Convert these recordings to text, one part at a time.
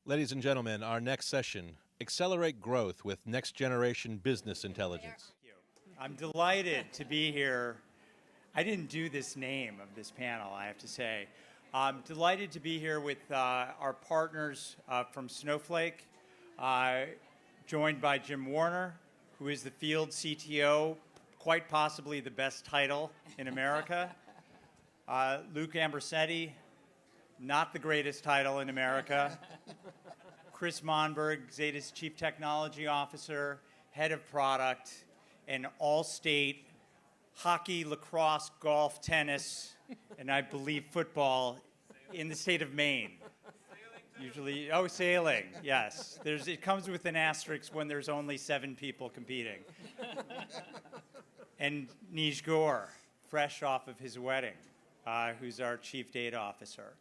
Ladies and gentlemen, our next session, Accelerate Growth with Next Generation Business Intelligence. Thank you. I'm delighted to be here. I didn't do this name of this panel, I have to say. I'm delighted to be here with our partners from Snowflake, joined by Jim Warner, who is the field CTO, quite possibly the best title in America. Luke Ambrosetti, not the greatest title in America. Chris Monberg, Zeta's Chief Technology Officer, Head of Product, and all-state hockey, lacrosse, golf, tennis, and I believe football in the state of Maine. Usually, oh, sailing, yes. It comes with an asterisk when there's only 7 people competing. And Neej Gore, fresh off of his wedding, who's our Chief Data Officer.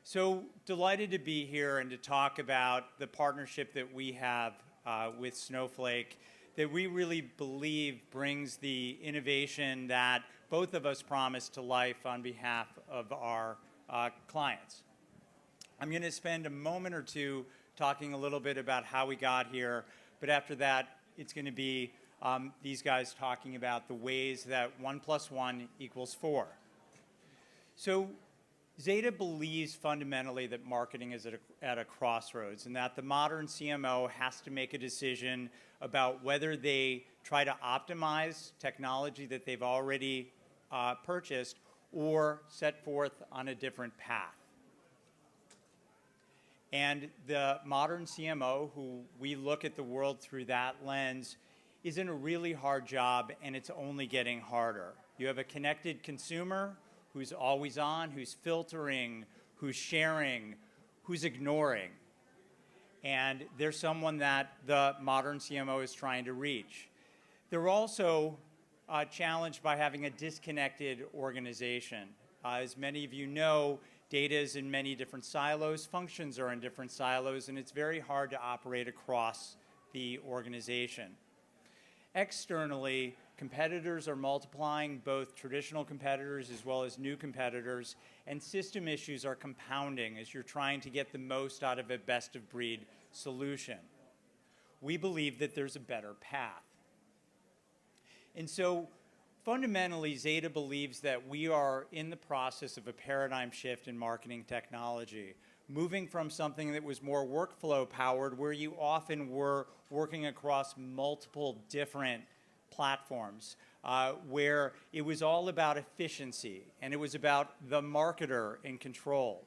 So delighted to be here and to talk about the partnership that we have with Snowflake that we really believe brings the innovation that both of us promise to life on behalf of our clients. I'm going to spend a moment or two talking a little bit about how we got here, but after that, it's going to be these guys talking about the ways that 1 + 1 = 4. So Zeta believes fundamentally that marketing is at a crossroads and that the modern CMO has to make a decision about whether they try to optimize technology that they've already purchased or set forth on a different path. And the modern CMO, who we look at the world through that lens, is in a really hard job, and it's only getting harder. You have a connected consumer who's always on, who's filtering, who's sharing, who's ignoring. And there's someone that the modern CMO is trying to reach. They're also challenged by having a disconnected organization. As many of you know, data is in many different silos, functions are in different silos, and it's very hard to operate across the organization. Externally, competitors are multiplying, both traditional competitors as well as new competitors, and system issues are compounding as you're trying to get the most out of a best-of-breed solution. We believe that there's a better path. And so, fundamentally, Zeta believes that we are in the process of a paradigm shift in marketing technology, moving from something that was more workflow-powered, where you often were working across multiple different platforms, where it was all about efficiency, and it was about the marketer in control.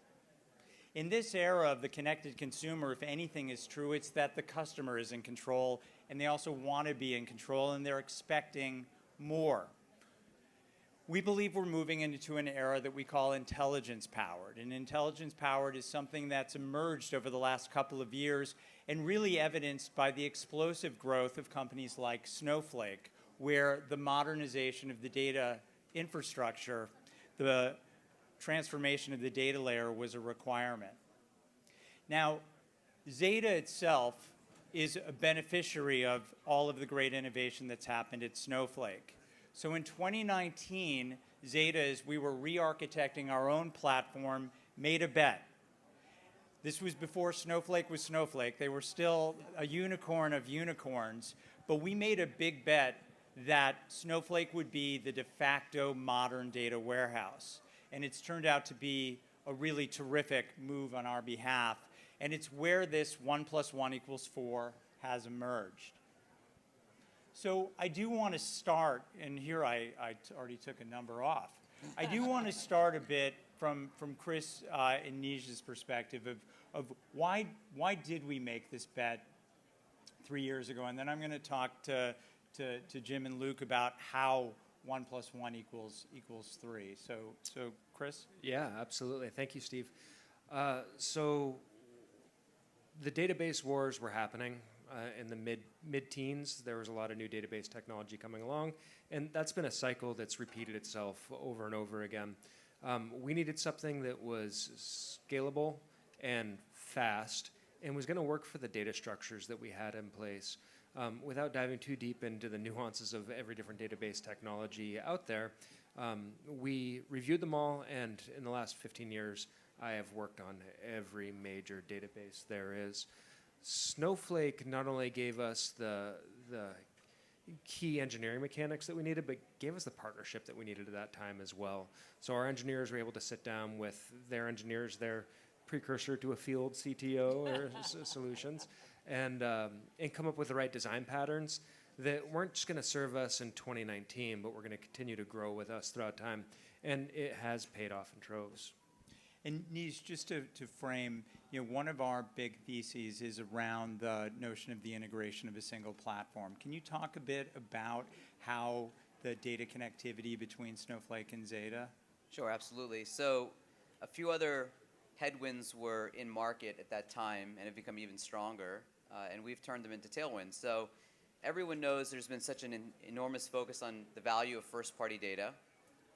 In this era of the connected consumer, if anything is true, it's that the customer is in control, and they also want to be in control, and they're expecting more. We believe we're moving into an era that we call intelligence-powered. And intelligence-powered is something that's emerged over the last couple of years and really evidenced by the explosive growth of companies like Snowflake, where the modernization of the data infrastructure, the transformation of the data layer was a requirement. Now, Zeta itself is a beneficiary of all of the great innovation that's happened at Snowflake. So in 2019, Zeta, as we were re-architecting our own platform, made a bet. This was before Snowflake was Snowflake. They were still a unicorn of unicorns, but we made a big bet that Snowflake would be the de facto modern data warehouse. And it's turned out to be a really terrific move on our behalf. And it's where this 1 + 1 = 4 has emerged. So I do want to start, and here I already took a number off. I do want to start a bit from Chris and Neej's perspective of why did we make this bet 3 years ago, and then I'm going to talk to Jim and Luke about how 1 + 1 = 3. So Chris? Yeah, absolutely. Thank you, Steve. So the database wars were happening. In the mid-teens, there was a lot of new database technology coming along, and that's been a cycle that's repeated itself over and over again. We needed something that was scalable and fast and was going to work for the data structures that we had in place. Without diving too deep into the nuances of every different database technology out there, we reviewed them all, and in the last 15 years, I have worked on every major database there is. Snowflake not only gave us the key engineering mechanics that we needed, but gave us the partnership that we needed at that time as well. So our engineers were able to sit down with their engineers, their precursor to a field CTO or solutions, and come up with the right design patterns that weren't just going to serve us in 2019, but we're going to continue to grow with us throughout time. And it has paid off in troves. And Neej, just to frame, one of our big theses is around the notion of the integration of a single platform. Can you talk a bit about how the data connectivity between Snowflake and Zeta? Sure, absolutely. So a few other headwinds were in market at that time and have become even stronger, and we've turned them into tailwinds. So everyone knows there's been such an enormous focus on the value of first-party data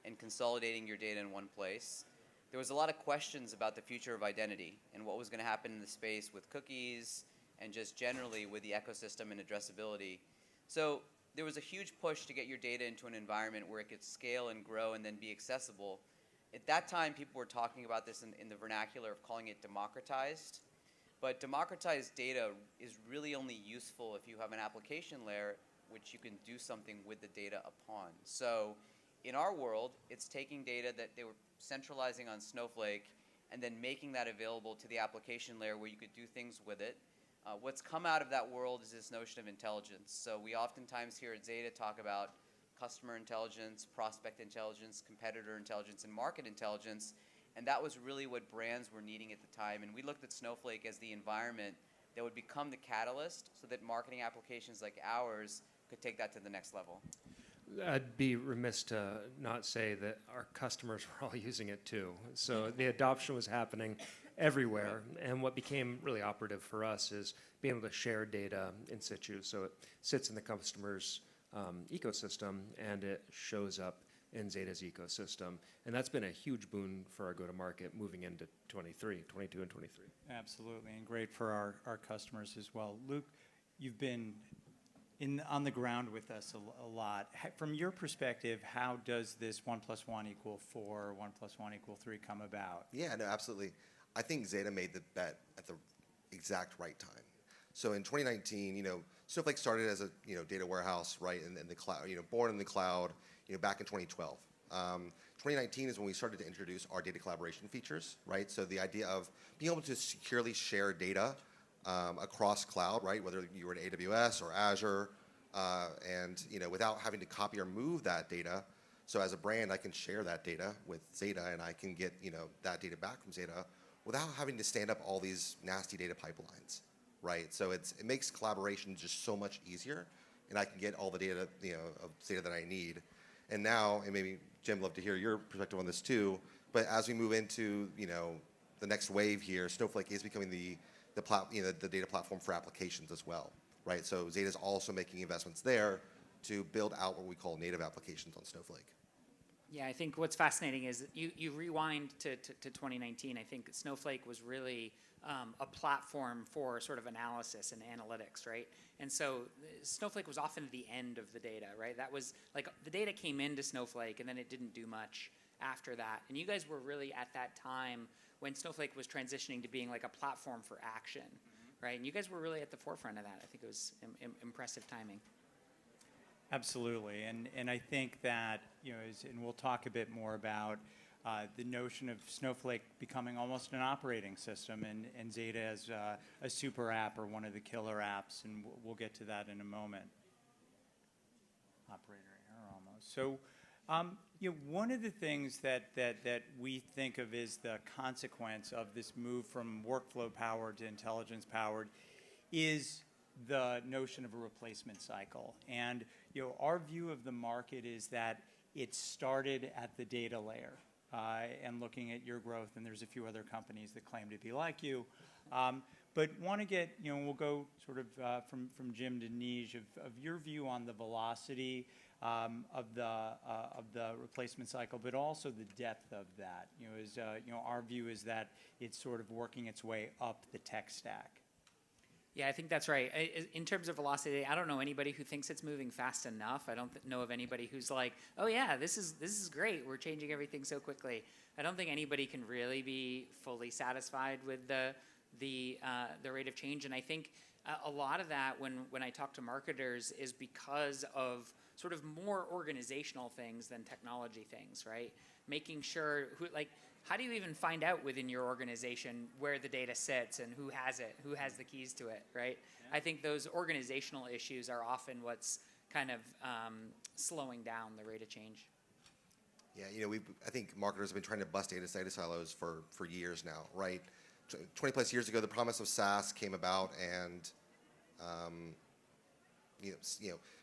and consolidating your data in one place. There was a lot of questions about the future of identity and what was going to happen in the space with cookies and just generally with the ecosystem and addressability. So there was a huge push to get your data into an environment where it could scale and grow and then be accessible. At that time, people were talking about this in the vernacular of calling it democratized. But democratized data is really only useful if you have an application layer which you can do something with the data upon. So in our world, it's taking data that they were centralizing on Snowflake and then making that available to the application layer where you could do things with it. What's come out of that world is this notion of intelligence. So we oftentimes here at Zeta talk about customer intelligence, prospect intelligence, competitor intelligence, and market intelligence. And that was really what brands were needing at the time. And we looked at Snowflake as the environment that would become the catalyst so that marketing applications like ours could take that to the next level. I'd be remiss to not say that our customers were all using it too. So the adoption was happening everywhere. And what became really operative for us is being able to share data in situ. So it sits in the customer's ecosystem and it shows up in Zeta's ecosystem. And that's been a huge boon for our go-to-market moving into 22 and 23. Absolutely, and great for our customers as well. Luke, you've been on the ground with us a lot. From your perspective, how does this 1 + 1 = 4, 1 + 1 = 3 come about? Yeah, no, absolutely. I think Zeta made the bet at the exact right time. So in 2019, Snowflake started as a data warehouse, right, in the cloud, born in the cloud, back in 2012. 2019 is when we started to introduce our data collaboration features, right? So the idea of being able to securely share data across cloud, right? Whether you were in AWS or Azure, and without having to copy or move that data. So as a brand, I can share that data with Zeta, and I can get that data back from Zeta without having to stand up all these nasty data pipelines, right? So it makes collaboration just so much easier, and I can get all the data of Zeta that I need. And now, and maybe Jim, love to hear your perspective on this too. But as we move into the next wave here, Snowflake is becoming the data platform for applications as well, right? So Zeta is also making investments there to build out what we call native applications on Snowflake. Yeah, I think what's fascinating is you rewind to 2019. I think Snowflake was really a platform for sort of analysis and analytics, right? And so Snowflake was often the end of the data, right? That was like the data came into Snowflake and then it didn't do much after that. And you guys were really at that time when Snowflake was transitioning to being like a platform for action, right? And you guys were really at the forefront of that. I think it was impressive timing. Absolutely, and I think that, and we'll talk a bit more about the notion of Snowflake becoming almost an operating system and Zeta as a super app or one of the killer apps, and we'll get to that in a moment. Operator error almost. So, one of the things that we think of as the consequence of this move from workflow-powered to intelligence-powered is the notion of a replacement cycle. And our view of the market is that it started at the data layer. And looking at your growth, and there's a few other companies that claim to be like you. But want to get, we'll go sort of from Jim to Neej of your view on the velocity of the replacement cycle, but also the depth of that. Our view is that it's sort of working its way up the tech stack. Yeah, I think that's right. In terms of velocity, I don't know anybody who thinks it's moving fast enough. I don't know of anybody who's like, oh yeah, this is great. We're changing everything so quickly. I don't think anybody can really be fully satisfied with the rate of change. And I think a lot of that, when I talk to marketers, is because of sort of more organizational things than technology things, right? Making sure how do you even find out within your organization where the data sits and who has it, who has the keys to it, right? Yeah. I think those organizational issues are often what's kind of slowing down the rate of change. Yeah, I think marketers have been trying to bust data silos for years now, right? 20 plus years ago, the promise of SaaS came about, and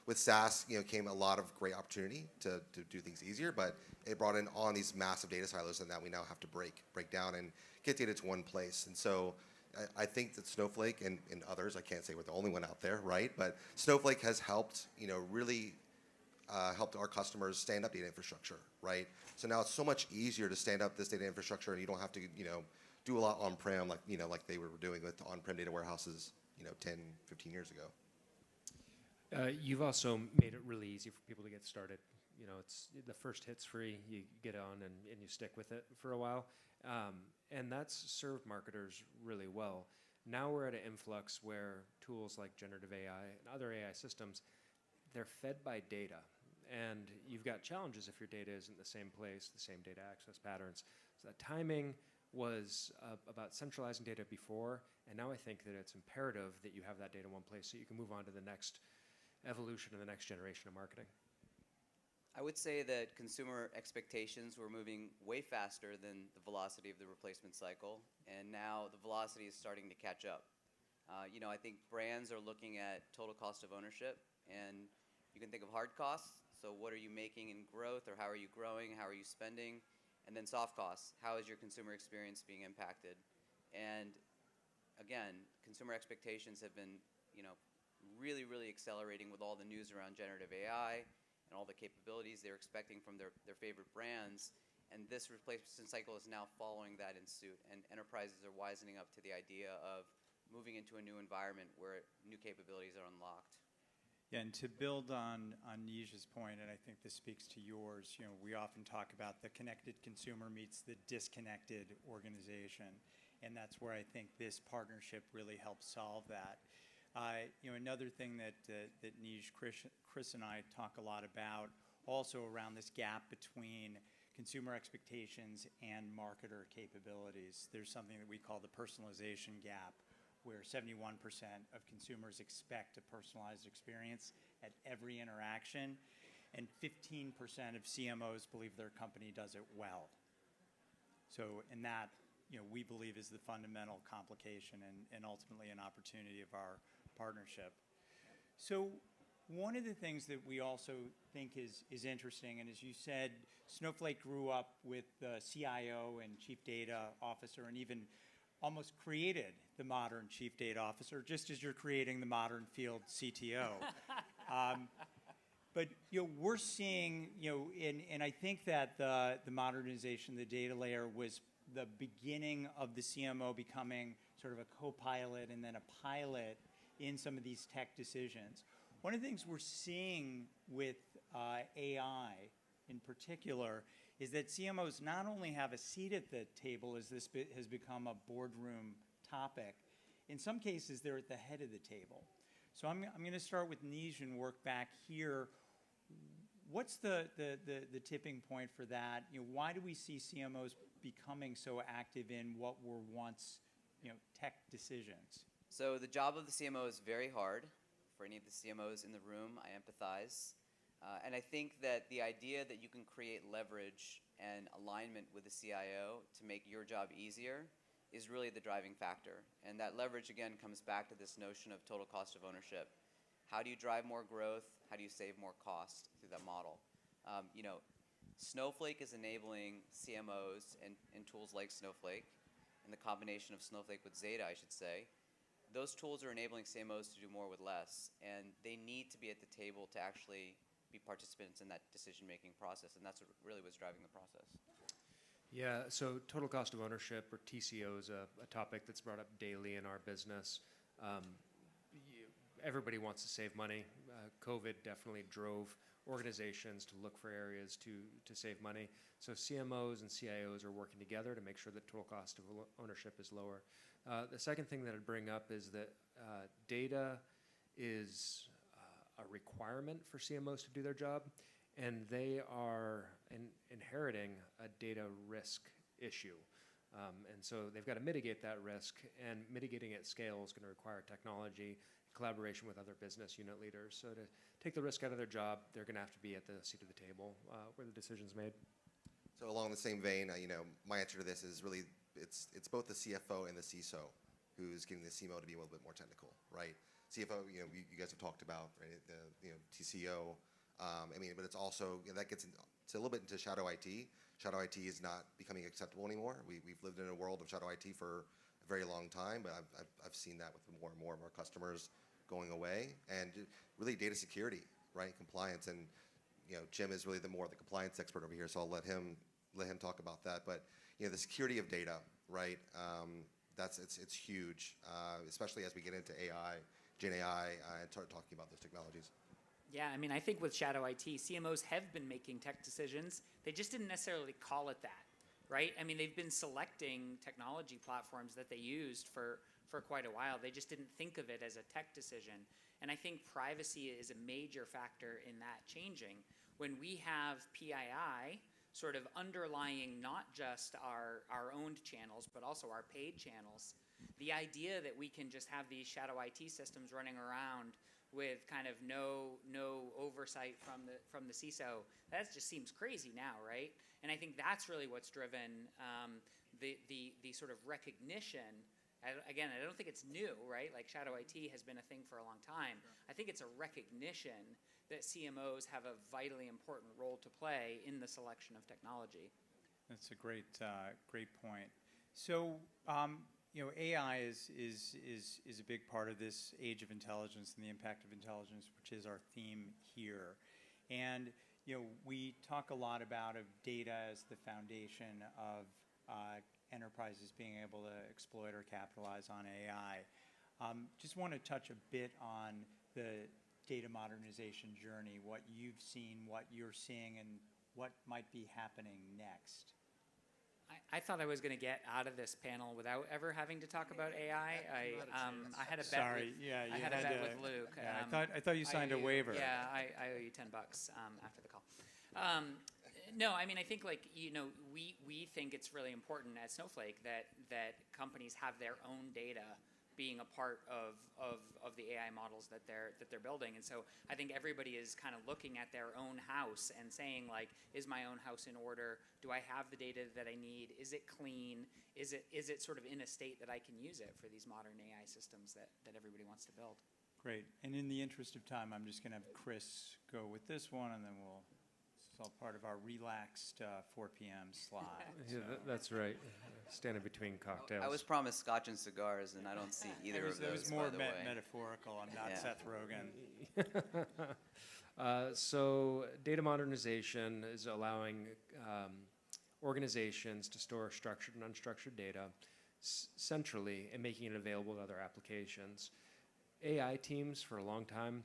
with SaaS, came a lot of great opportunity to do things easier, but it brought in on these massive data silos and that we now have to break down and get data to one place. And so I think that Snowflake and others, I can't say we're the only one out there, right? But Snowflake has helped, really helped our customers stand up data infrastructure, right? So now it's so much easier to stand up this data infrastructure, and you don't have to, do a lot on-prem like they were doing with on-prem data warehouses, 10, 15 years ago. You've also made it really easy for people to get started. It's the first hit's free. You get on and you stick with it for a while. And that's served marketers really well. Now we're at an influx where tools like generative AI and other AI systems, they're fed by data. And you've got challenges if your data isn't the same place, the same data access patterns. So that timing was about centralizing data before, and now I think that it's imperative that you have that data in one place so you can move on to the next evolution of the next generation of marketing. I would say that consumer expectations were moving way faster than the velocity of the replacement cycle, and now the velocity is starting to catch up. I think brands are looking at total cost of ownership, and you can think of hard costs. So what are you making in growth, or how are you growing, how are you spending? And then soft costs, how is your consumer experience being impacted? And again, consumer expectations have been, really, really accelerating with all the news around generative AI and all the capabilities they're expecting from their favorite brands. And this replacement cycle is now following that in suit. And enterprises are wisening up to the idea of moving into a new environment where new capabilities are unlocked. Yeah, and to build on Neej's point, and I think this speaks to yours, we often talk about the connected consumer meets the disconnected organization. And that's where I think this partnership really helps solve that. Another thing that Neej, Chris, and I talk a lot about, also around this gap between consumer expectations and marketer capabilities. There's something that we call the personalization gap, where 71% of consumers expect a personalized experience at every interaction, and 15% of CMOs believe their company does it well. So, and that, we believe is the fundamental complication and ultimately an opportunity of our partnership. So one of the things that we also think is interesting, and as you said, Snowflake grew up with the CIO and Chief Data Officer, and even almost created the modern Chief Data Officer, just as you're creating the modern field CTO. But we're seeing, and I think that the modernization, the data layer, was the beginning of the CMO becoming sort of a co-pilot and then a pilot in some of these tech decisions. One of the things we're seeing with AI in particular is that CMOs not only have a seat at the table as this has become a boardroom topic, in some cases they're at the head of the table. So I'm going to start with Neej and work back here. What's the tipping point for that? Why do we see CMOs becoming so active in what were once tech decisions? So the job of the CMO is very hard. For any of the CMOs in the room, I empathize. And I think that the idea that you can create leverage and alignment with the CIO to make your job easier is really the driving factor. And that leverage, again, comes back to this notion of total cost of ownership. How do you drive more growth? How do you save more cost through that model? Snowflake is enabling CMOs and tools like Snowflake, and the combination of Snowflake with Zeta, I should say. Those tools are enabling CMOs to do more with less, and they need to be at the table to actually be participants in that decision-making process, and that's what really was driving the process. Yeah, so total cost of ownership, or TCO, is a topic that's brought up daily in our business. everybody wants to save money. COVID definitely drove organizations to look for areas to save money. So CMOs and CIOs are working together to make sure that total cost of ownership is lower. The second thing that I'd bring up is that data is a requirement for CMOs to do their job, and they are inheriting a data risk issue. And so they've got to mitigate that risk, and mitigating at scale is going to require technology, collaboration with other business unit leaders. So to take the risk out of their job, they're going to have to be at the seat of the table where the decision's made. So along the same vein, my answer to this is really it's both the CFO and the CISO who's getting the CMO to be a little bit more technical, right? CFO, you guys have talked about, right? The TCO. But it's also that gets it's a little bit into shadow IT. Shadow IT is not becoming acceptable anymore. We've lived in a world of shadow IT for a very long time, but I've seen that with more and more of our customers going away, and really data security, right? Compliance, and Jim is really the compliance expert over here, so I'll let him talk about that. But the security of data, right? It's huge, especially as we get into AI, Gen AI, and start talking about those technologies. Yeah, I think with shadow IT, CMOs have been making tech decisions. They just didn't necessarily call it that, right? They've been selecting technology platforms that they used for quite a while. They just didn't think of it as a tech decision. And I think privacy is a major factor in that changing. When we have PII sort of underlying not just our owned channels, but also our paid channels, the idea that we can just have these shadow IT systems running around with kind of no oversight from the CISO, that just seems crazy now, right? And I think that's really what's driven the sort of recognition. Again, I don't think it's new, right? Like shadow IT has been a thing for a long time. I think it's a recognition that CMOs have a vitally important role to play in the selection of technology. That's a great point. So, AI is a big part of this age of intelligence and the impact of intelligence, which is our theme here. And we talk a lot about data as the foundation of enterprises being able to exploit or capitalize on AI. Just want to touch a bit on the data modernization journey, what you've seen, what you're seeing, and what might be happening next. I thought I was going to get out of this panel without ever having to talk about AI. I had a bet. Sorry, I had a bet with Luke. Yeah, I thought you signed a waiver. Yeah, I owe you $10 after the call. No, I think we think it's really important at Snowflake that companies have their own data being a part of the AI models that they're building. And so I think everybody is kind of looking at their own house and saying, like, is my own house in order? Do I have the data that I need? Is it clean? Is it sort of in a state that I can use it for these modern AI systems that everybody wants to build? Great. And in the interest of time, I'm just going to have Chris go with this one, and then it's all part of our relaxed 4 p.m. slide. Yeah, that's right. Standing between cocktails. I was promised scotch and cigars, and I don't see either of those. It was more by the way. metaphorical. I'm not Yeah. Seth Rogen. So data modernization is allowing organizations to store structured and unstructured data centrally and making it available to other applications. AI teams for a long time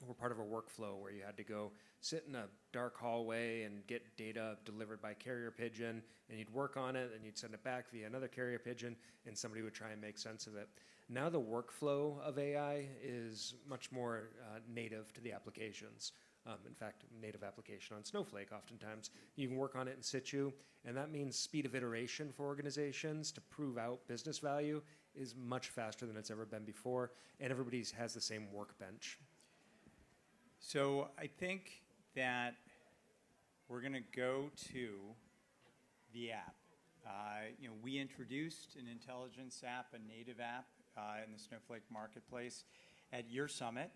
were part of a workflow where you had to go sit in a dark hallway and get data delivered by carrier pigeon, and you'd work on it, and you'd send it back via another carrier pigeon, and somebody would try and make sense of it. Now the workflow of AI is much more native to the applications. In fact, native application on Snowflake oftentimes. You can work on it in situ, and that means speed of iteration for organizations to prove out business value is much faster than it's ever been before, and everybody has the same workbench. So I think that we're going to go to the app. We introduced an intelligence app, a native app, in the Snowflake marketplace at your summit,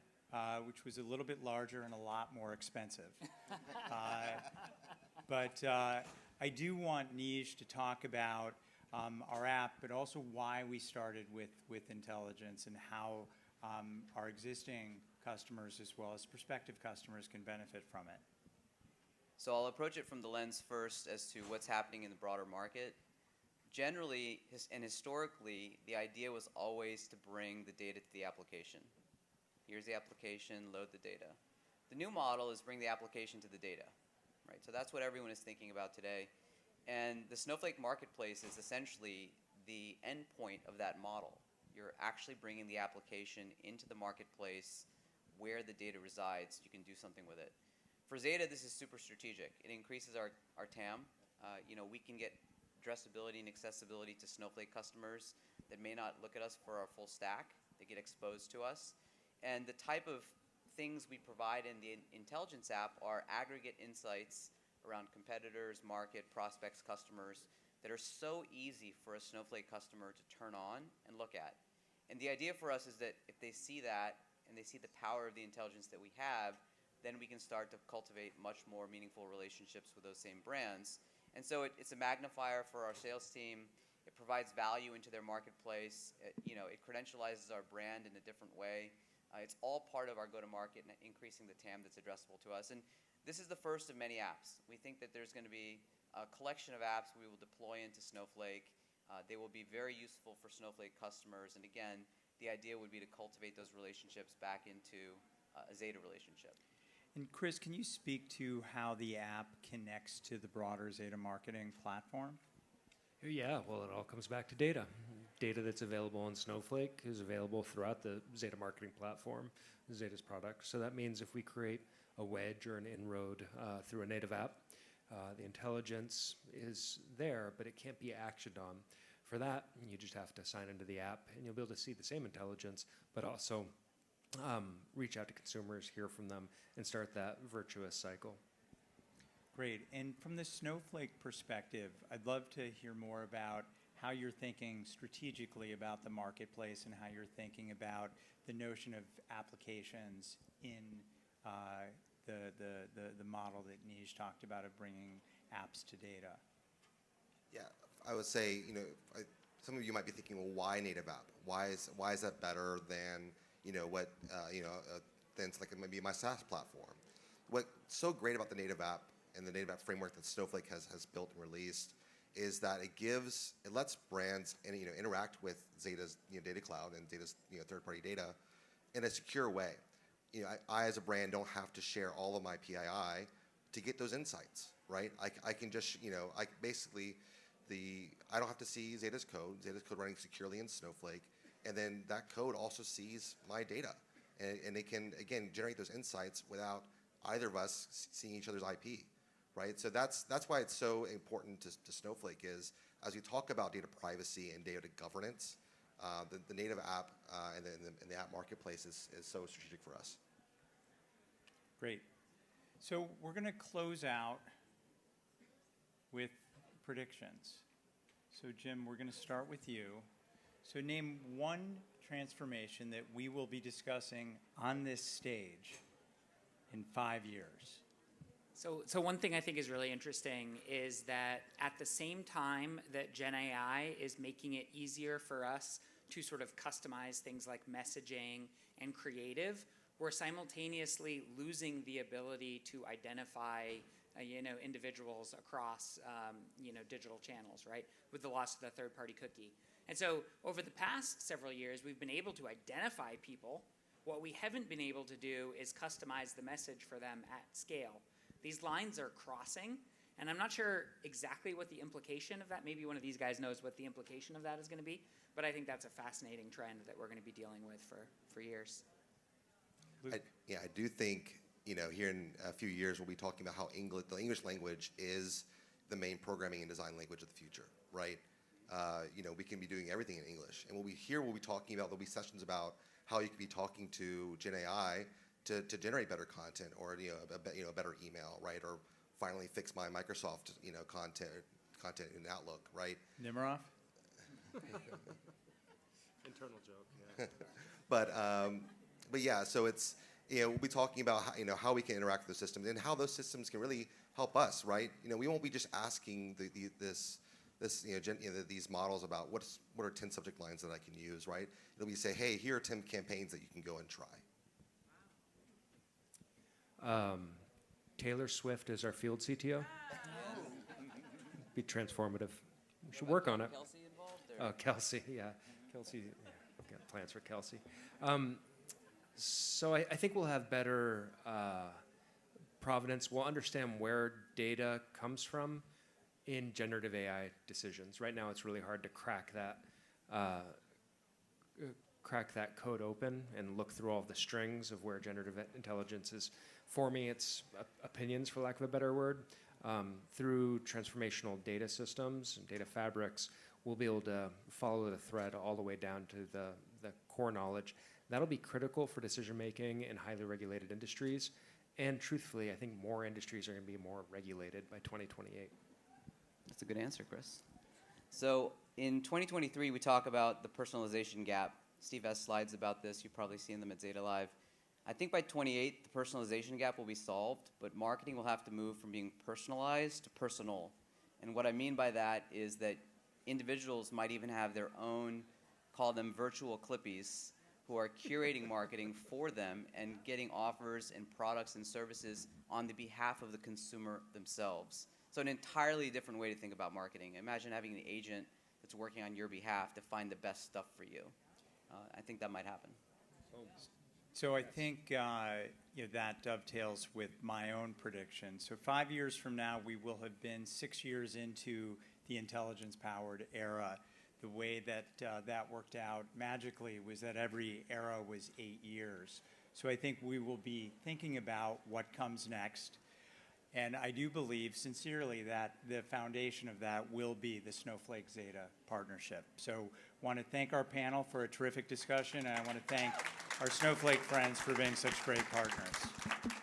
which was a little bit larger and a lot more expensive. But I do want Neej to talk about our app, but also why we started with intelligence and how our existing customers as well as prospective customers can benefit from it. So I'll approach it from the lens first as to what's happening in the broader market. Generally and historically, the idea was always to bring the data to the application. Here's the application, load the data. The new model is bring the application to the data, right? So that's what everyone is thinking about today. And the Snowflake marketplace is essentially the endpoint of that model. You're actually bringing the application into the marketplace where the data resides. You can do something with it. For Zeta, this is super strategic. It increases our TAM. We can get addressability and accessibility to Snowflake customers that may not look at us for our full stack. They get exposed to us. And the type of things we provide in the intelligence app are aggregate insights around competitors, market, prospects, customers that are so easy for a Snowflake customer to turn on and look at. And the idea for us is that if they see that and they see the power of the intelligence that we have, then we can start to cultivate much more meaningful relationships with those same brands. And so it's a magnifier for our sales team. It provides value into their marketplace. It credentializes our brand in a different way. It's all part of our go-to-market and increasing the TAM that's addressable to us. And this is the first of many apps. We think that there's going to be a collection of apps we will deploy into Snowflake. They will be very useful for Snowflake customers. And again, the idea would be to cultivate those relationships back into a Zeta relationship. And Chris, can you speak to how the app connects to the broader Zeta marketing platform? Yeah, well, it all comes back to data. Data that's available on Snowflake is available throughout the Zeta marketing platform, Zeta's product. So that means if we create a wedge or an inroad through a native app, the intelligence is there, but it can't be actioned on. For that, you just have to sign into the app, and you'll be able to see the same intelligence, but also reach out to consumers, hear from them, and start that virtuous cycle. Great. And from the Snowflake perspective, I'd love to hear more about how you're thinking strategically about the marketplace and how you're thinking about the notion of applications in the model that Neej talked about of bringing apps to data. Yeah, I would say, some of you might be thinking, well, why native app? Why is that better than than like maybe my SaaS platform? What's so great about the native app and the native app framework that Snowflake has built and released is that it lets brands interact with Zeta's data cloud and Zeta's third-party data in a secure way. I as a brand don't have to share all of my PII to get those insights, right? I can just I don't have to see Zeta's code running securely in Snowflake, and then that code also sees my data, and it can again generate those insights without either of us seeing each other's IP. Right, so that's why it's so important to Snowflake is as we talk about data privacy and data governance, the native app and the app marketplace is so strategic for us. Great. So we're going to close out with predictions. So Jim, we're going to start with you. So name one transformation that we will be discussing on this stage in 5 years. So one thing I think is really interesting is that at the same time that Gen AI is making it easier for us to sort of customize things like messaging and creative, we're simultaneously losing the ability to identify individuals across digital channels, right, with the loss of the third-party cookie. And so over the past several years, we've been able to identify people. What we haven't been able to do is customize the message for them at scale. These lines are crossing, and I'm not sure exactly what the implication of that, maybe one of these guys knows what the implication of that is going to be, but I think that's a fascinating trend that we're going to be dealing with for years. I do think, here in a few years we'll be talking about how the English language is the main programming and design language of the future, right? We can be doing everything in English, and we'll be talking about, there'll be sessions about how you can be talking to Gen AI to generate better content, or a better email, right? Or finally fix my Microsoft content in Outlook, right? Nimiroff? Internal joke. Yeah. but yeah, so it's we'll be talking about how we can interact with the systems and how those systems can really help us, right? We won't be just asking these models about what are 10 subject lines that I can use, right? It'll be say, hey, here are 10 campaigns that you can go and try. Taylor Swift is our field CTO. Be transformative. We should work on it. Kelsey involved? Oh, Kelsey, yeah. Kelsey, got plans for Kelsey. So I think we'll have better provenance. We'll understand where data comes from in generative AI decisions. Right now, it's really hard to crack that code open and look through all of the strings of where generative intelligence is forming its opinions, for lack of a better word. Through transformational data systems and data fabrics, we'll be able to follow the thread all the way down to the core knowledge. That'll be critical for decision making in highly regulated industries. And truthfully, I think more industries are going to be more regulated by 2028. That's a good answer, Chris. So in 2023, we talk about the personalization gap. Steve has slides about this. You've probably seen them at Zeta Live. I think by 28, the personalization gap will be solved, but marketing will have to move from being personalized to personal. And what I mean by that is that individuals might even have their own, call them virtual clippies, who are curating marketing for them and getting offers and products and services on the behalf of the consumer themselves. So an entirely different way to think about marketing. Imagine having an agent that's working on your behalf to find the best stuff for you. I think that might happen. So I think that dovetails with my own prediction. So 5 years from now, we will have been 6 years into the intelligence-powered era. The way that that worked out magically was that every era was 8 years. So I think we will be thinking about what comes next. And I do believe sincerely that the foundation of that will be the Snowflake Zeta partnership. So I want to thank our panel for a terrific discussion, and I want to thank our Snowflake friends for being such great partners.